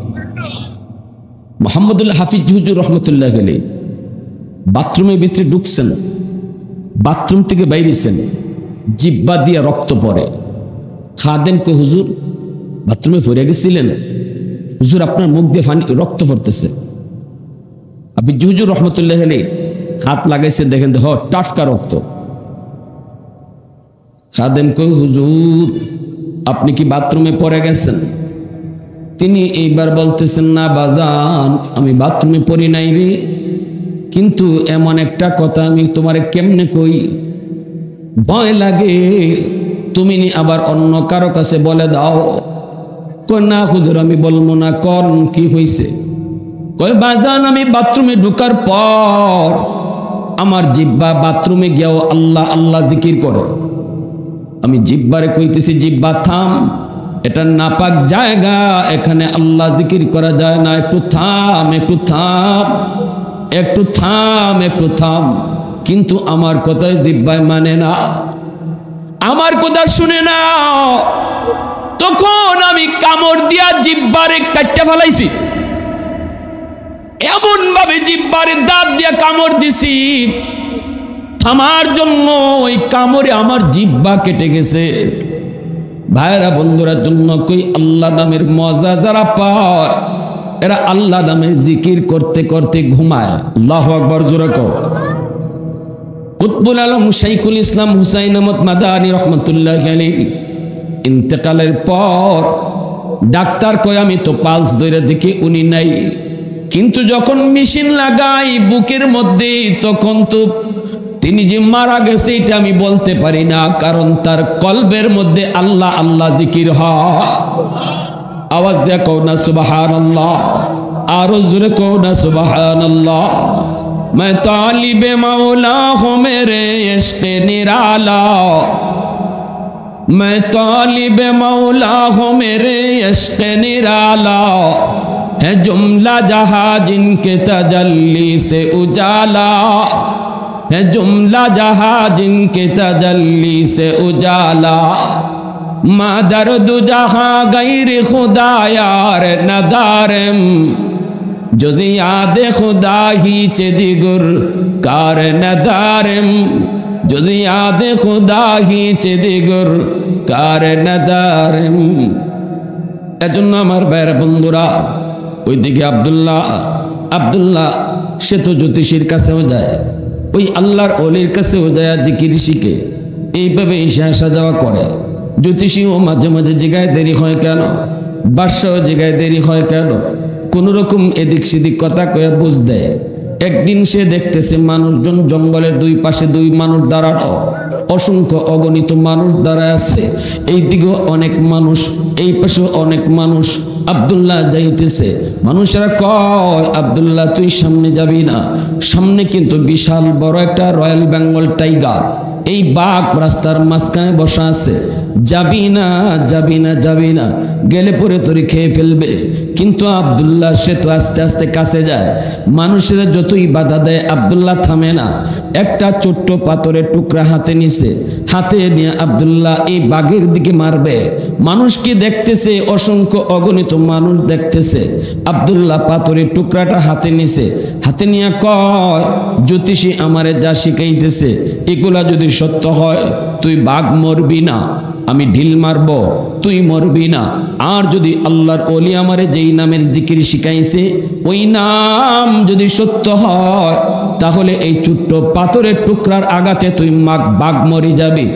মুহাম্মদুল হাফিজ হুজুর রহমতুল্লাহ আলাইহি বাথরুমের ভিতরে ঢুকছেন, বাথরুম থেকে বাইরেছেন, জিহ্বা দিয়ে রক্ত পড়ে। খাদেন কই হুজুর বাথরুমে পড়ে গেছিলেন? হুজুর আপনার মুখ দিয়ে পানি রক্ত পড়তেছে। আপনি হুজুর রহমতুল্লাহ আলাইহি হাত লাগাইছে, দেখেন তো টাটকা রক্ত। খাদেন কই হুজুর আপনি কি বাথরুমে পড়ে গেছেন? তিনি এইবার বলতেছেন না বাজান, আমি বাথরুমে পড়ি নাই রে, কিন্তু এমন একটা কথা আমি তোমারে কেমনে কই, ভয় লাগে, তুমি আবার অন্য কারো কাছে বলে দাও। কই না হুজুর আমি বলবো না, কোন কি হইছে? কই বাজান আমি বাথরুমে ঢুকার পর আমার জিহ্বা বাথরুমে গিয়েও আল্লাহ আল্লাহ জিকির করে। আমি জিহ্বারে কইতেছি জিহ্বা থাম, এটা নাপাক জায়গা, এখানে আল্লাহ জিকির করা যায় না, একটু থাম, একটু থাম, একটু থাম, একটু থাম। কিন্তু আমার কথায় জিহ্বায় মানে না, আমার কথা শুনে না। তখন আমি কামড় দিয়া জিহ্বারে কাটতে ফেলাইছি, এমন ভাবে জিহ্বারে দাঁত দিয়া কামড় দিছি, থামার জন্য ওই কামড়ে আমার জিহ্বা কেটে গেছে। ভাইরা বন্ধুরা জন্য কই আল্লাহ নামের মজা যারা পায় এরা আল্লাহ নামে জিকির করতে করতে ঘুমায়। আল্লাহু আকবার জোরে কও। কুতবুল আলম শাইখুল ইসলাম হুসাইন আহমদ মাদানী রহমতুল্লাহ আলাইহি ইন্তেকালের পর ডাক্তার কয় আমি তো পালস ধরে দেখি উনি নাই, কিন্তু যখন মেশিন লাগাই বুকের মধ্যে তখন তো তিনি যে মারা গেছে এটা আমি বলতে পারি না, কারণ তার কলবের মধ্যে আল্লাহ আল্লাহ জিকির হয়। আওয়াজ দিয়ে কও না সুবহানাল্লাহ, আরো জোরে কও না সুবহানাল্লাহ। मैं तालिब मौला हूँ मेरे इश्क़ निराला, मैं तालिब मौला हूँ मेरे इश्क़ निराला, है जुमला जहाँ जिनके तजल्ली से उजाला, है जुमला जहाँ जिनके तजल्ली से उजाला, मादर दु जहाँ गैर खुदा यार नदारम, যদি याद खुदा ही दिगुर कार नदारम, যদি याद खुदा ही दिगुर कार नदारम। এজন্য আমার ভাইয়ের বন্ধুরা ওইদিকে আব্দুল্লাহ সে তো জ্যোতিষীর কাছেও যায়, ওই আল্লাহর ওলির কাছেও যায় জিকির শিখে, এইভাবে এসে আসা যাওয়া করে। জ্যোতিষীও মাঝে মাঝে জিগায় দেরি হয় কেন, বাদশাও জিগায় দেরি হয় কেন, কোন রকম এদিক সেদিক কথা কয়ে বুঝ দেয়। একদিন সে দেখতেছে মানুষজন জঙ্গলের দুই পাশে দুই মানুষ দাঁড়ানো, অসংখ্য অগণিত মানুষ দাঁড়ায় আছে, এই দিকেও অনেক মানুষ, এই পাশেও অনেক মানুষ। আব্দুল্লাহ যাইতেছে, মানুষেরা কয় আব্দুল্লাহ তুই সামনে যাবি না, সামনে কিন্তু বিশাল বড় একটা রয়্যাল বেঙ্গল টাইগার, এই বাঘ রাস্তার মাঝখানে বসা আছে, যাবি না যাবি না যাবি না, গেলে পরে তোরে খেয়ে ফেলবে। কিন্তু আব্দুল্লাহ সে তো আস্তে আস্তে কাছে যায়, মানুষেরা যতই বাধা দেয় আব্দুল্লাহ থামে না। একটা ছোট্ট পাথরের টুকরা হাতে নিছে, হাতে নিয়ে আব্দুল্লাহ এই বাঘের দিকে মারবে। মানুষ কি দেখতেছে, অসংখ্য অগণিত মানুষ দেখতেছে। আব্দুল্লাহ পাথরের টুকরাটা হাতে নিছে, হাতে নিয়ে কয় জ্যোতিষী আমারে যা শিখাইতেছে এগুলা যদি সত্য হয় তুই বাঘ মরবি না, আমি ঢিল মারব, তুই মরবি না। আর যদি আল্লাহর ওলি আমারে যেই নামের জিকির শিখাইছে ওই নাম যদি সত্য হয় তাহলে এই ছোট্ট পাথরের টুকরার আঘাতে তুই বাঘ মরে যাবি।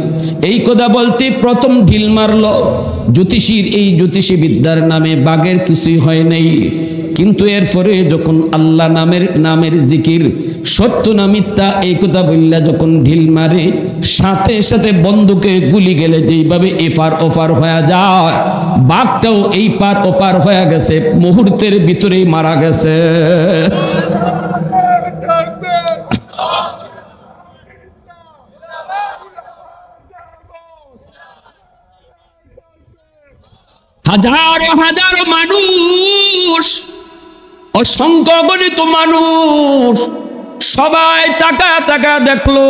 এই কথা বলতে প্রথম ঢিল মারল। জ্যোতিষীর এই জ্যোতিষী বিদ্যার নামে বাঘের কিছুই হয় নাই, কিন্তু এরপরে যখন আল্লাহ নামের জিকির সত্য না মিথ্যা এই কথা বললা যখন ঢিল মারে, সাথে সাথে বন্দুকে গুলি গেলে যেইভাবে এপার ওপার হয়ে যায়, বাঘটাও এই পার ওপার হয়ে গেছে, মুহূর্তের ভিতরেই মারা গেছে। হাজারো হাজারো মানুষ, অসংখ্য গণিত মানুষ সবাই তাকা তাকা দেখলো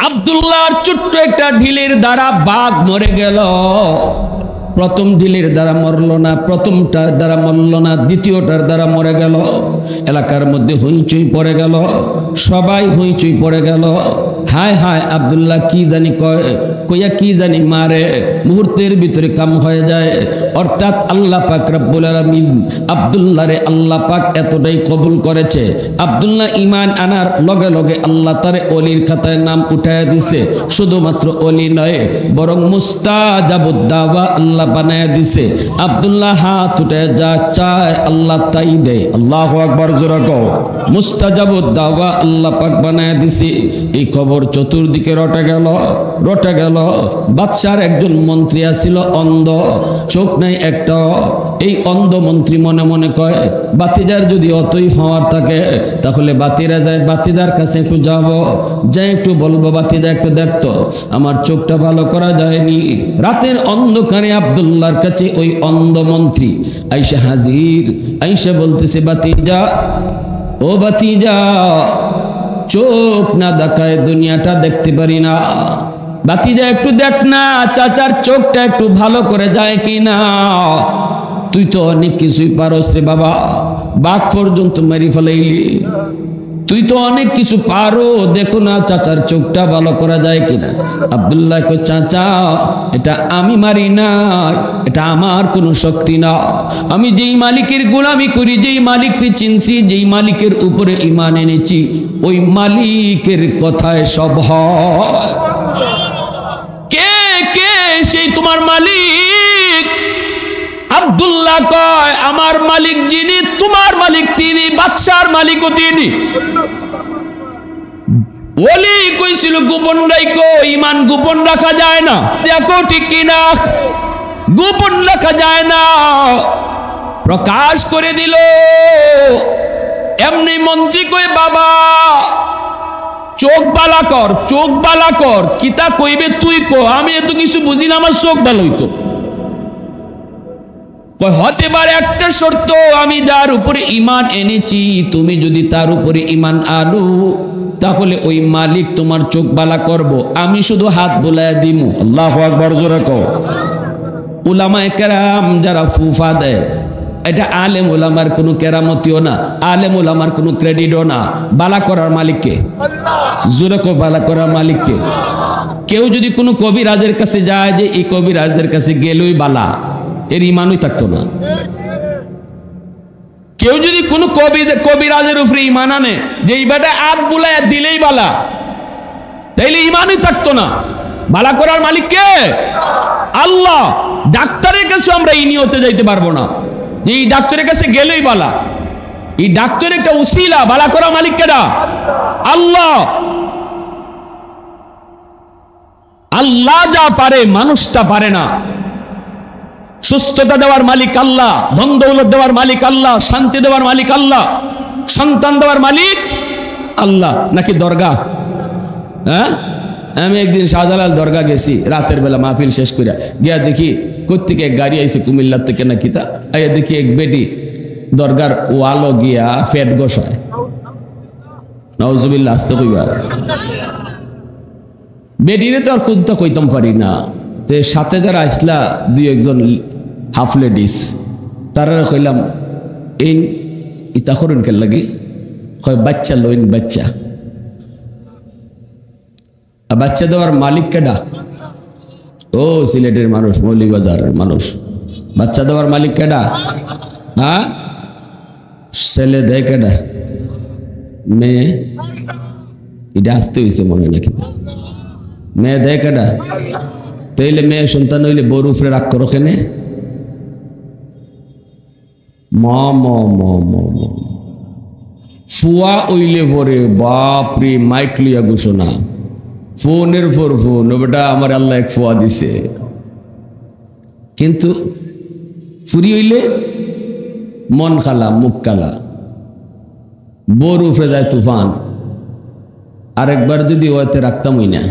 আব্দুল্লাহর ছোট্ট একটা ঢিলের দ্বারা বাঘ মরে গেল। প্রথম ঢিলের দ্বারা মরল না, প্রথমটার দ্বারা মরল না, দ্বিতীয়টার দ্বারা মরে গেল। এলাকার মধ্যে হইচই পড়ে গেল, সবাই হইচই পড়ে গেল। হায় হায় আব্দুল্লাহ কি জানি কয়, কইয়া কি জানি মারে, মুহূর্তের ভিতরে কাম হয়ে যায়। অর্থাৎ আল্লাহ পাক রব্বুল আলামিন আব্দুল্লাহরে আল্লাহ পাক এতটাই কবুল করেছে, আব্দুল্লাহ ঈমান আনার লগে লগে আল্লাহ তারে ওলির খাতায় নাম উঠায় দিছে। শুধুমাত্র ওলি নয়, বরং মুস্তাজাবুদ দাওয়া আল্লাহ বানায় দিছে। আব্দুল্লাহ হাত উঠে যা চায় আল্লাহ তাই দেয়। আল্লাহু আকবার জোরে কও। মুস্তাজাবুদ দাওয়া আল্লাহ পাক বানায় দিছে। এই খবর চতুর্দিকে রটে গেল। বাদশার একজন মন্ত্রী আছিল অন্ধ, চোখ নাই একটা। এই অন্ধ মন্ত্রী মনে মনে কয় বাতিজার যদি অতই পাওয়ার থাকে তাহলে বাতিরা যায়, বাতিদার কাছে একটু যাব, যাই একটু বলবো বাতিজা একটু দেখতো আমার চোখটা ভালো করা যায়নি। রাতের অন্ধকারে আব্দুল্লাহর কাছে ওই অন্ধ মন্ত্রী আইসা হাজির, আইসা বলতেছে বাতিজা, ও বাতিজা, চোখ না দেখায় দুনিয়াটা দেখতে পারি না, বাতিজা একটু দেখ না চাচার চোখটা একটু ভালো করে যায় কি না। তুই তো অনেক কিছুই পারস রে বাবা, বাঘ পর্যন্ত মারি ফেলাইলি, তুই তো অনেক কিছু পারো, দেখো না চাচার চোখটা ভালো করা যায় কিনা। আব্দুল্লাহ কই চাচা এটা আমি মারি না, এটা আমার কোনো শক্তি না। আমি যেই মালিকের গোলামি করি, যেই মালিককে চিনছি, যেই মালিকের উপরে ঈমান এনেছি, ওই মালিকের কথায় সব হয়। কে কে সেই তোমার মালিক? আব্দুল্লাহ কয় আমার মালিক যিনি, তোমার মালিক তিনি, বাদশার মালিকও তিনি। ওলি কইছিল গোপন রাখো, ঈমান গোপন রাখা যায় না। দেখো ঠিক কিনা, গোপন রাখা যায় না, প্রকাশ করে দিল। এমনি মন্ত্রী কই বাবা চোখ বালা কর, চোখ বালা কর। কিতা কইবে তুই কো, আমি এত কিছু বুঝি না, আমার চোখ ভালো হইতো। হতে পারে একটা শর্ত, আমি যার উপরে ঈমান এনেছি তুমি যদি তার উপরে ঈমান আনো তাহলে ওই মালিক তোমার চোখ বালা করব, আমি শুধু হাত বুলায় দিমু। আল্লাহু আকবার, জোরে কও। উলামায়ে কেরাম যারা ফুফা দেয়, এটা আলেম উলামার কোনো কেরামতিও না, আলেম উলামার কোনো ক্রেডিটও না। বালা করার মালিককে, জোরে কও, বালা করার মালিককে। কেউ যদি কোনো কবিরাজের কাছে যায় যে এই কবিরাজের কাছে গেলেই বালা, এর ঈমানই থাকতো না। কেউ যদি কোনো কবিরাজের উপরে ঈমান আনে যে এই বেটা আগ বুলায়া দিলেই বালা, তাইলে ঈমানই থাকতো না। বালা করার মালিক কে? আল্লাহ। ডাক্তারের কাছে আমরা এই নিয়তে যাইতে পারবো না যে এই ডাক্তারের কাছে গেলেই বালা। এই ডাক্তার একটা উসিলা, বালা করার মালিক কেডা? আল্লাহ। আল্লাহ যা পারে মানুষটা পারে না। সুস্থতা দেওয়ার মালিক আল্লাহ, ধন দৌলত দেওয়ার মালিক আল্লাহ, শান্তি দেওয়ার মালিক আল্লাহ, সন্তান দেওয়ার মালিক আল্লাহ। নাকি দরগা? হ্যাঁ, আমি একদিন শাহজালাল দরগা গেছি রাতের বেলা, মাহফিল শেষ করে গিয়া দেখি কোত্থেকে এক গাড়ি আইছে কুমিল্লার থেকে নাকি, তা আইয়া দেখি এক বেটি দরগার ওয়ালও গিয়া ফেট গোসায়। নাউজুবিল্লাহ, আস্তে কইবা। বেটিরে তো আর কুত্তা কইতাম পারি না, সাথে যারা আসলা দুই একজন হাফ লেডিস, তারা কইলাম এই ইতা করুন কে লাগি, কয় বাচ্চা লইন, বাচ্চা। বাচ্চা দেওয়ার মালিক কেডা? ও সিলেটের মানুষ, মৌলিবাজারের মানুষ। বাচ্চা দেওয়ার মালিক কেডা? হ্যাঁ, ছেলে দেয় কেডা? মেয়ে। এটা আসতে হয়েছে মনে নাকি? মেয়ে দেয় কেডা? তাইলে মেয়ে সন্তান হইলে বউর উপরে রাগ করো কেনে? ফুয়া ওইলে পরে বাপরে মাইক লিয়া ঘোষণা, ফোনের পর ফোন, ওটা আমার আল্লাহ এক ফুয়া দিছে। কিন্তু ফুরি হইলে মন খালা, মুখ কালা, বউর উপরে যায় তুফান। আরেকবার যদি ওতে রাখতাম হই না,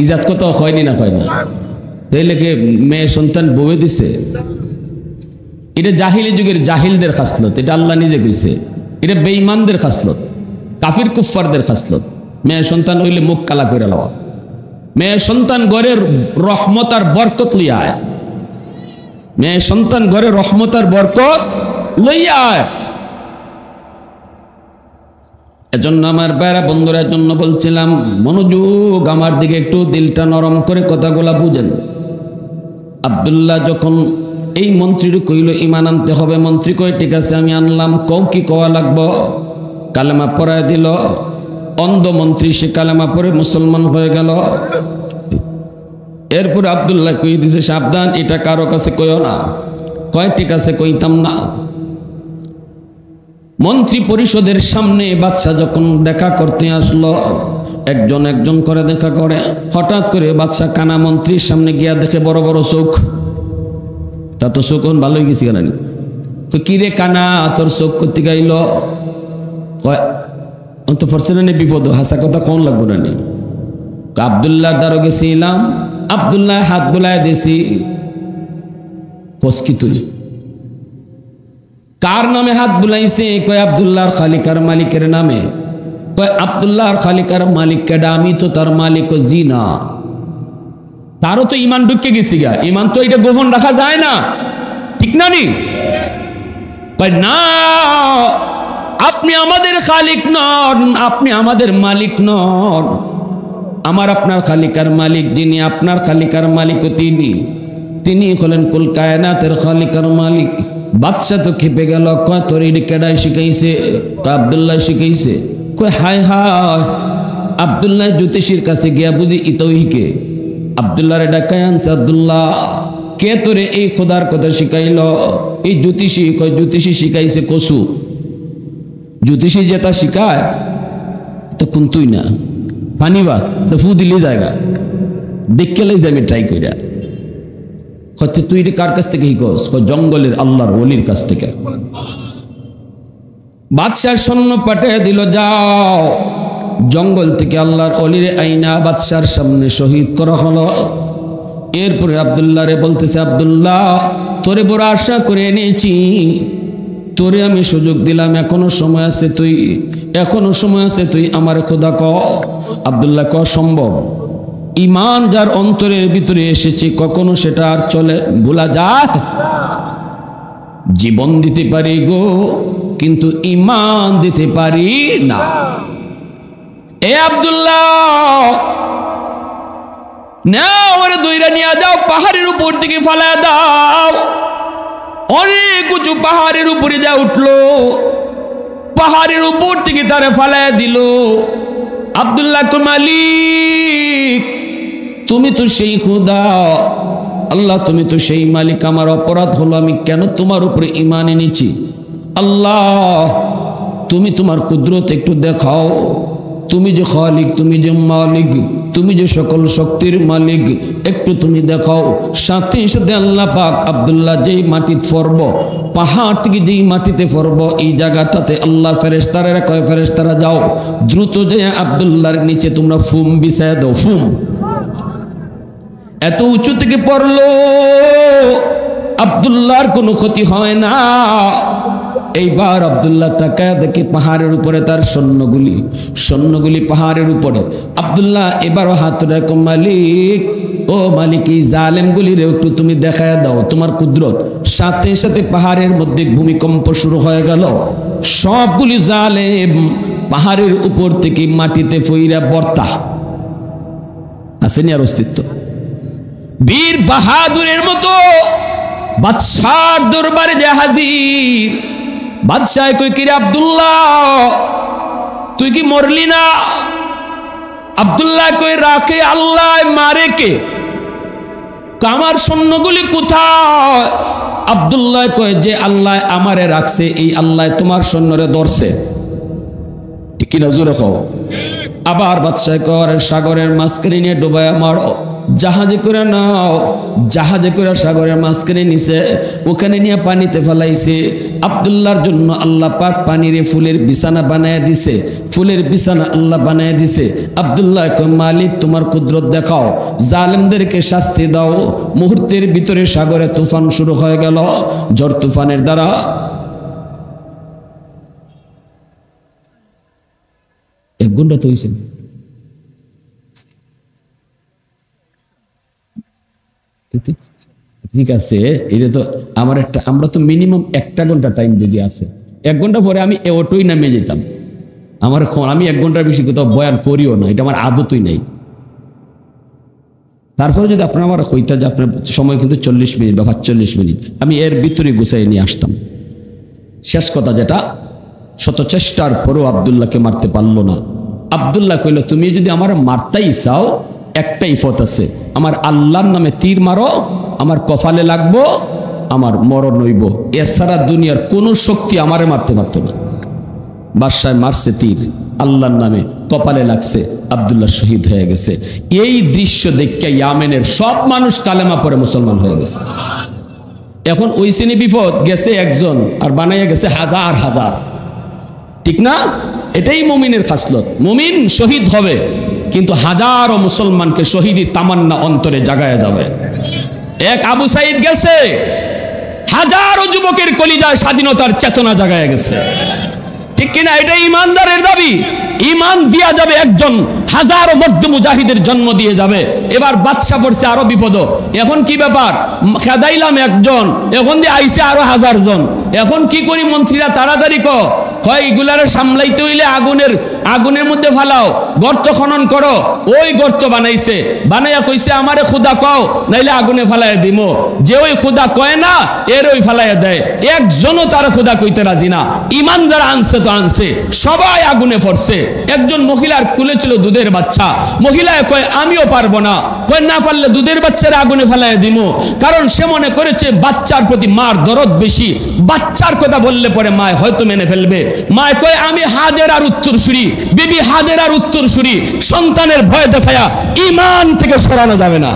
ইজাত কত হয়নি না, হয় না। তাইলে কে মেয়ে সন্তান বউয়ে দিছে? এটা জাহিলি যুগের জাহিলদের খাসলত, এটা আল্লাহ নিজে কইছে। এটা বেঈমানদের খাসলত, কাফির কুফফারদের খাসলত। মেয়ে সন্তান হইলে মুখ কালা করে লওয়া। মেয়ে সন্তান ঘরের রহমত আর বরকত লইয়া আয়। মেয়ে সন্তান ঘরে রহমত আর বরকত লইয়া আয়। এজন্য আমার ভাইরা বন্ধুরা, জন্য বলছিলাম মনোযোগ আমার দিকে একটু, দিলটা নরম করে কথাগুলা বুঝেন। আব্দুল্লাহ যখন এই মন্ত্রীর কইল ঈমান আনতে হবে, মন্ত্রী কয় ঠিক আছে আমি আনলাম। কও কি কওয়া লাগবো? কালেমা পড়ায় দিল। অন্ধ মন্ত্রী সে কালেমা পড়ে মুসলমান হয়ে গেল। এরপর আব্দুল্লাহ কই দিছে সাবধান, এটা কারো কাছে কইও না। কয় ঠিক আছে কইতাম না। মন্ত্রী পরিষদের সামনে বাদশাহ যখন দেখা করতে আসলো, একজন একজন করে দেখা করে, হঠাৎ করে বাদশাহ কানা মন্ত্রীর সামনে গিয়া দেখে বড় বড় চোখ। তা তো চোখ ভালোই গেছি কেন? কি রে কানা, তোর চোখ করতে গাইল? অন্ত ফরসেনে বিপদ, হাসা কথা কোন লাগবো না নি। আব্দুল্লাহ দ্বারা গেছিলাম, আব্দুল্লাহ হাত বোলায় দিছি। পস্কি তুই কার নামে হাত বুলাইছে? কয় আব্দুল্লাহর খালিকার মালিকের নামে। কয় আব্দুল্লাহর খালিকার মালিক কেডা? আমি তো তার মালিক। জি না। তারও তো ঈমান ঢুকে গেছি গা, ঈমান তো এটা গোপন রাখা যায় না, ঠিক না নি? কয় না, আপনি আমাদের খালিক নন, আপনি আমাদের মালিক নন। আমার আপনার খালিকার মালিক যিনি, আপনার খালিকার মালিকও তিনি হলেন কুল কায়নাতের খালিকার মালিক। বাদশা তো খেপে গেল, কয় তোর এটা কেডাই শিখাইছে? তো আব্দুল্লাহ শিখাইছে। কয় হায় হায়, আব্দুল্লাহ জ্যোতিষীর কাছে গিয়া বুঝি ইতৌহিকে আব্দুল্লাহ রে ডাকায় আনছে। আব্দুল্লাহ, কে তোরে এই খোদার কথা শিখাইল? এই জ্যোতিষী। কয় জ্যোতিষী শিখাইছে কসু। জ্যোতিষী যেটা শিখায় তো কুন্তুই না, পানিবাদ তো ফু দিলি জায়গা দেখে লাই যাবি ট্রাই কইরা। কত তুই এটা কার কাছ থেকে শিখস? জঙ্গলের আল্লাহর ওলির কাছ থেকে। বাদশাহ সৈন্য পাঠিয়ে দিল, যাও জঙ্গল থেকে আল্লাহর ওলিরে আইনা বাদশার সামনে শহীদ করা হলো। এরপরে আব্দুল্লাহ রে বলতেছে, আব্দুল্লাহ তোরে বড় আশা করে এনেছি, তোরে আমি সুযোগ দিলাম, এখনো সময় আছে, তুই আমার খোদা ক। আব্দুল্লাহ ক সম্ভব? ইমান যার অন্তরের ভিতরে এসেছে কখনো সেটা আর চলে ভোলা যায়? জীবন দিতে পারি গো, কিন্তু ইমান দিতে পারি না। এ আব্দুল্লাহ, নাও ওরে দইরা নিয়ে যাও, পাহাড়ের উপর থেকে ফালা দাও। অনেক উঁচু পাহাড়ের উপরে যা উঠলো, পাহাড়ের উপর থেকে তারে ফালায় দিল। আব্দুল্লাহ কো মালিক, তুমি তো সেই খোদা, আল্লাহ তুমি তো সেই মালিক, আমার অপরাধ হলো আমি কেন তোমার উপরে ঈমান এনেছি। আল্লাহ তুমি তোমার কুদরত একটু দেখাও, তুমি যে খালিক, তুমি যে মালিক, তুমি যে সকল শক্তির মালিক, একটু তুমি দেখাও। সাথে সাথে আল্লাহ পাক আব্দুল্লাহ যেই মাটিতে পড়ব, পাহাড় থেকে যেই মাটিতে পড়ব, এই জায়গাটাতে আল্লাহ ফেরেশতারা কয়, ফেরেশতারা যাও দ্রুত যে আব্দুল্লাহর নিচে তোমরা ফুম বিছায় দাও। ফুম এত উঁচু থেকে পড়লো, আব্দুল্লাহর কোনো ক্ষতি হয় না। এইবার আব্দুল্লাহ তাকায় দেখে পাহাড়ের উপরে তার সৈন্যগুলি পাহাড়ের উপরে। আব্দুল্লাহ এবারও হাত রাখো, মালিক ও মালিক, এই জালেমগুলির একটু তুমি দেখায় দাও তোমার কুদরত। সাথে সাথে পাহাড়ের মধ্যে ভূমিকম্প শুরু হয়ে গেল। সবগুলি জালেম পাহাড়ের উপর থেকে মাটিতে ফইরা বর্তা। আসেনি আর অস্তিত্ব? বীর বাহাদুরের মতো বাদশার দরবারে যে হাজির। বাদশাহ কই, কিরে আব্দুল্লাহ তুই কি মরলি না? আব্দুল্লাহ কই, রাখে আল্লাহ, মারে কে? আমার সৈন্যগুলি কোথায়? আব্দুল্লাহ কয়, যে আল্লাহ আমারে রাখছে এই আল্লাহ তোমার সৈন্যরে ধরছে। ঠিক কিনা জোরে কও। আবার বাদশাহ কয়, সাগরের মাঝখানে নিয়ে ডুবাইয়া মারো, জাহাজে করে নাও। জাহাজে করে সাগরের মাঝখানে নিছে, ওখানে নিয়ে পানিতে ফেলাইছে। আব্দুল্লাহর জন্য আল্লাহ পাক পানিরে ফুলের বিছানা বানায় দিছে, ফুলের বিছানা আল্লাহ বানায় দিছে। আব্দুল্লাহ কয়, মালিক তোমার কুদরত দেখাও, জালেমদেরকে শাস্তি দাও। মুহূর্তের ভিতরে সাগরে তুফান শুরু হয়ে গেল। ঝড় তুফানের দ্বারা এক ঘন্টা তো হয়েছে। ঠিক আছে, এটা তো আমার একটা, আমরা তো মিনিমাম 1 ঘন্টা টাইম বেজে আছে। 1 ঘন্টা পরে আমি অটোই নামে যেতাম। আমি 1 ঘন্টার বেশি কোথাও বয়ান করিও না, এটা আমার আদতই নাই। তারপরে যদি আপনারা আমার কইতা যে আপনার সময় কিন্তু 40 মিনিট বা 45 মিনিট, আমি এর ভিতরে গুছাই নিয়ে আসতাম। শেষ কথা যেটা, শত চেষ্টার পরও আব্দুল্লাহকে মারতে পারলো না। আব্দুল্লাহ কইল, তুমি যদি আমার মারতেই চাও, একটাই পথ আছে, আমার আল্লাহর নামে তীর মারো, আমার কপালে লাগবো, আমার মরণ হইব। এছাড়া দুনিয়ার কোনো শক্তি আমারে মারতে পারতো না। বাদশাহ মারছে তীর, আল্লাহর নামে কপালে লাগছে, আব্দুল্লাহ শহীদ হয়ে গেছে। এই দৃশ্য দেখে ইয়ামেনের সব মানুষ কালেমা পড়ে মুসলমান হয়ে গেছে। এখন ওই শ্রেণী বিপদ গেছে একজন, আর বানাইয়া গেছে হাজার হাজার। ঠিক না? এটাই মুমিনের খাসলত। মুমিন শহীদ হবে, কিন্তু হাজারো মুসলমানকে শহীদি তামান্না অন্তরে জাগায়া যাবে। এক আবু সাইদ গেছে, হাজারো যুবকের কলিজায় স্বাধীনতার চেতনা জাগায়া গেছে। ঠিক কিনা? এটাই ইমানদারের দাবি। ইমান দিয়া যাবে একজন, হাজারো মধ্য মুজাহিদের জন্ম দিয়ে যাবে। এবার বাদশা পড়ছে আরো বিপদ। এখন কি ব্যাপার, খেদাইলাম একজন, এখন দিয়ে আইসে আরো 1000 জন। এখন কি করি মন্ত্রীরা, তাড়াতাড়ি কয় এগুলারে সামলাইতে হইলে আগুনের মধ্যে ফালাও, গর্ত খনন করো। ওই গর্ত বানাইছে, বানাইয়া কইছে আমারে খুদা কও, নাইলে আগুনে ফালাইয়া দিমো। যে ওই খুদা কয় না, এর ওই ফালাইয়া দেয়। একজনও তার খুদা কইতে রাজি না। ইমান যারা আনছে তো আনছে, সবাই আগুনে পড়ছে। একজন মহিলার কুলে ছিল দুধের বাচ্চা, মহিলায় কয় আমিও পারবো না। কয় না পারলে দুধের বাচ্চারা আগুনে ফালাইয়া দিমো। কারণ সে মনে করেছে বাচ্চার প্রতি মার দরদ বেশি, বাচ্চার কথা বললে পরে মায় হয়তো মেনে ফেলবে। মায় কয় আমি হাজেরার উত্তরসূরি, বিবি হাজেরার উত্তরসূরি, সন্তানের ভয় দেখায়া ইমান থেকে সরানো যাবে না।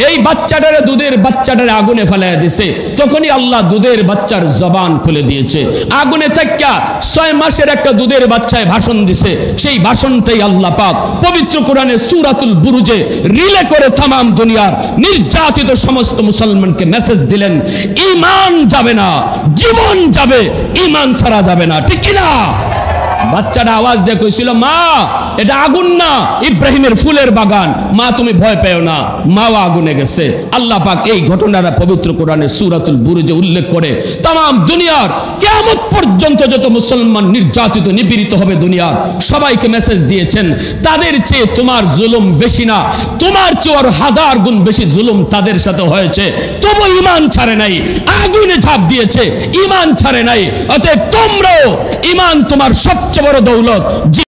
এই বাচ্চাটারে, দুধের বাচ্চাটারে আগুনে ফেলাইয়া দিছে। তখনই আল্লাহ দুধের বাচ্চার জবান খুলে দিয়েছে। আগুনে থাকা 6 মাসের একটা দুধের বাচ্চায় ভাষণ দিছে। সেই ভাষণটাই আল্লাহ পাক পবিত্র কোরআনে সূরাতুল বুরুজে রিলে করে তাম দুনিয়ার নির্যাতিত সমস্ত মুসলমানকে মেসেজ দিলেন, ঈমান যাবে না, জীবন যাবে, ঈমান ছাড়া যাবে না। ঠিক কি না? বাচ্চাটা আওয়াজ দিয়ে কইছিল, মা এটা আগুন না, ইব্রাহিমের ফুলের বাগান, মা তুমি ভয় পেও না। মাও আগুনে গেছে। আল্লাহ পাক এই ঘটনাটা পবিত্র কোরআনে সূরাতুল বুরুজে উল্লেখ করে তাম দুনিয়ার কিয়ামত পর্যন্ত যত মুসলমান নির্যাতিত নিপীড়িত হবে দুনিয়ার সবাইকে মেসেজ দিয়েছেন, তাদের চেয়ে তোমার জুলুম বেশি না, তোমার চেয়ে আর 1000 গুণ বেশি জুলুম তাদের সাথে হয়েছে, তবু ঈমান ছাড়ে নাই, আগুনে ঝাঁপ দিয়েছে, ঈমান ছাড়ে নাই। অতএব তোমরাও, ঈমান তোমার সবচেয়ে বড় দৌলত।